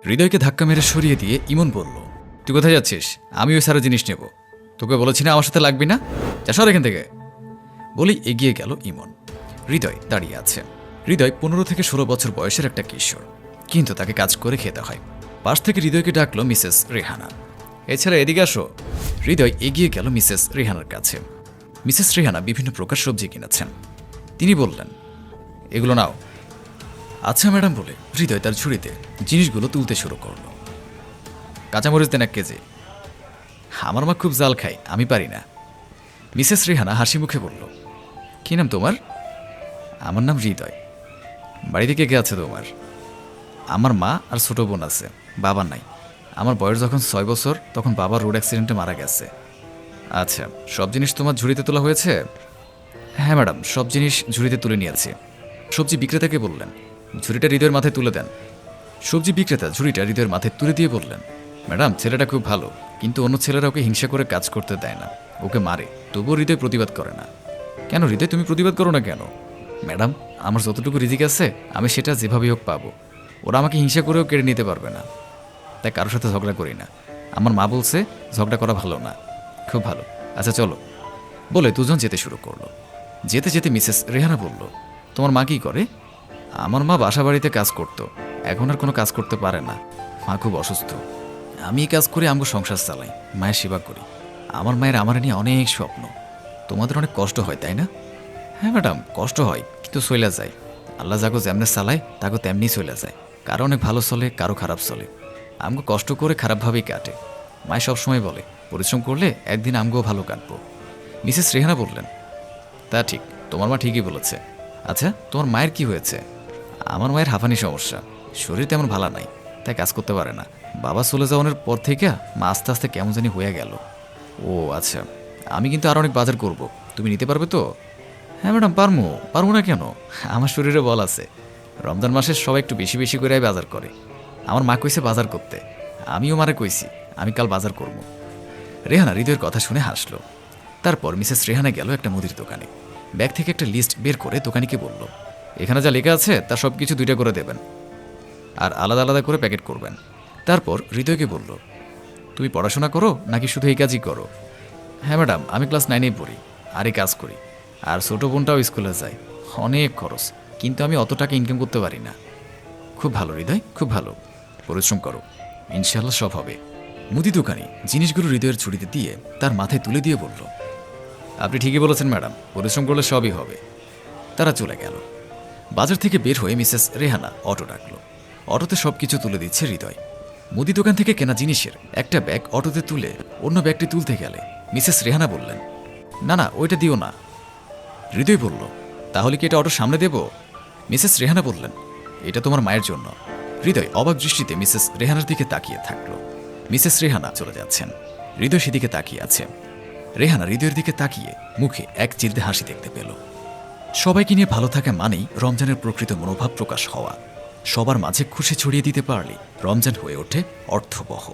হৃদয়কে ধাক্কা মেরে সরিয়ে দিয়ে ইমন বলল, তুই কোথায় যাচ্ছিস? আমি ওই সারা জিনিস নেব। তোকে বলেছি না আমার সাথে লাগবি না, যা সর এখান থেকে। বলেই এগিয়ে গেল ইমন। হৃদয় দাঁড়িয়ে আছে। হৃদয় 15 থেকে 16 বছর বয়সের একটা কিশোর, কিন্তু তাকে কাজ করে খেতে হয়। পাশ থেকে হৃদয়কে ডাকলো মিসেস রেহানা। এছাড়া এদিকে আসো। হৃদয় এগিয়ে গেল মিসেস রেহানার কাছে। মিসেস রেহানা বিভিন্ন প্রকার সবজি কিনেছেন। তিনি বললেন, এগুলো নাও। আচ্ছা ম্যাডাম বলে হৃদয় তার ঝুড়িতে জিনিসগুলো তুলতে শুরু করল। কাঁচামরিচ দেন 1 কেজি। আমার মা খুব জাল খায়, আমি পারি না। মিসেস রেহানা হাসি মুখে বলল, কি নাম তোমার? আমার নাম হৃদয়। বাড়িতে কে কে আছে তোমার? আমার মা আর ছোট বোন আছে, বাবা নাই। আমার বয়স যখন 6 বছর তখন বাবা রোড অ্যাক্সিডেন্টে মারা গেছে। আচ্ছা, সব জিনিস তোমার ঝুড়িতে তোলা হয়েছে? হ্যাঁ ম্যাডাম, সব জিনিস ঝুড়িতে তুলে নিয়েছি। সবজি বিক্রেতাকে বললেন, ঝুড়িটা হৃদয়ের মাথায় তুলে দেন। সবজি বিক্রেতা ঝুড়িটা হৃদয়ের মাথায় তুলে দিয়ে বললেন, ম্যাডাম ছেলেটা খুব ভালো, কিন্তু অন্য ছেলেরা ওকে হিংসা করে কাজ করতে দেয় না, ওকে মারে, তবুও হৃদয় প্রতিবাদ করে না। কেন হৃদয়, তুমি প্রতিবাদ করো না কেন? ম্যাডাম, আমার যতটুকু রিজিক আছে আমি সেটা যেভাবেই হোক পাবো। ওরা আমাকে হিংসা করেও কেড়ে নিতে পারবে না, তাই কারোর সাথে ঝগড়া করি না। আমার মা বলছে ঝগড়া করা ভালো না। খুব ভালো, আচ্ছা চলো। বলে দুজন যেতে শুরু করলো। যেতে যেতে মিসেস রেহানা বলল, তোমার মা কি করে? আমার মা বাসা বাড়িতে কাজ করতো, এখন আর কোনো কাজ করতে পারে না, মা খুব অসুস্থ। আমি কাজ করে আমগো সংসার চালাই, মায়ের সেবা করি। আমার মায়ের আমার নিয়ে অনেক স্বপ্ন। তোমাদের অনেক কষ্ট হয় তাই না? হ্যাঁ ম্যাডাম, কষ্ট হয়, কিন্তু চইলা যায়। আল্লাহ যাগো যেমনে চালায় তাগো তেমনি চইলা যায়। কারো অনেক ভালো চলে, কারো খারাপ চলে। আমগো কষ্ট করে খারাপভাবেই কাটে। মায় সবসময় বলে, পরিশ্রম করলে একদিন আমগো ভালো কাটবো। মিসেস রেহানা বললেন, তা ঠিক, তোমার মা ঠিকই বলেছে। আচ্ছা, তোমার মায়ের কি হয়েছে? আমার মায়ের হাঁপানি সমস্যা, শরীর তেমন ভালো নাই, তাই কাজ করতে পারে না। বাবা চলে যাওয়ানোর পর থেকে মা আস্তে আস্তে কেমন জানি হয়ে গেল। ও আচ্ছা, আমি কিন্তু আর অনেক বাজার করব, তুমি নিতে পারবে তো? হ্যাঁ ম্যাডাম, পারবো না কেন? আমার শরীরে বল আছে। রমজান মাসে সবাই একটু বেশি বেশি করে বাজার করে। আমার মা কইছে বাজার করতে, আমিও মারে কইছি আমি কাল বাজার করব। রেহানা হৃদয়ের কথা শুনে হাসল। তারপর মিসেস রেহানা গেল একটা মুদির দোকানে। ব্যাগ থেকে একটা লিস্ট বের করে দোকানিকে বলল, এখানে যা লেখা আছে তার সব কিছু 2টা করে দেবেন, আর আলাদা আলাদা করে প্যাকেট করবেন। তারপর হৃদয়কে বলল, তুমি পড়াশোনা করো নাকি শুধু এই কাজই করো? হ্যাঁ ম্যাডাম, আমি ক্লাস 9-এ পড়ি আর এই কাজ করি, আর ছোটো বোনটাও স্কুলে যায়। অনেক খরচ, কিন্তু আমি অত টাকা ইনকাম করতে পারি না। খুব ভালো হৃদয়, খুব ভালো, পরিশ্রম করো, ইনশাল্লাহ সব হবে। মুদি দোকানি জিনিসগুলো হৃদয়ের ছুরিতে দিয়ে তার মাথায় তুলে দিয়ে বলল, আপনি ঠিকই বলেছেন ম্যাডাম, পরিশ্রম করলে সবই হবে। তারা চলে গেল। বাজার থেকে বের হয়ে মিসেস রেহানা অটো ডাকল। অটোতে সব কিছু তুলে দিচ্ছে হৃদয়। মুদি দোকান থেকে কেনা জিনিসের একটা ব্যাগ অটোতে তুলে অন্য ব্যাগটি তুলতে গেলে মিসেস রেহানা বললেন, না না, ওইটা দিও না। হৃদয় বলল, তাহলে কি এটা অটোর সামনে দেব? মিসেস রেহানা বললেন, এটা তোমার মায়ের জন্য। হৃদয় অবাক দৃষ্টিতে মিসেস রেহানার দিকে তাকিয়ে থাকল। মিসেস রেহানা চলে যাচ্ছেন, হৃদয় সেদিকে তাকিয়ে আছে। রেহানা হৃদয়ের দিকে তাকিয়ে মুখে এক চিলতে হাসি দেখতে পেল। সবাইকে নিয়ে ভালো থাকা মানেই রমজানের প্রকৃত মনোভাব প্রকাশ হওয়া। সবার মাঝে খুশি ছড়িয়ে দিতে পারলে রমজান হয়ে ওঠে অর্থবহ।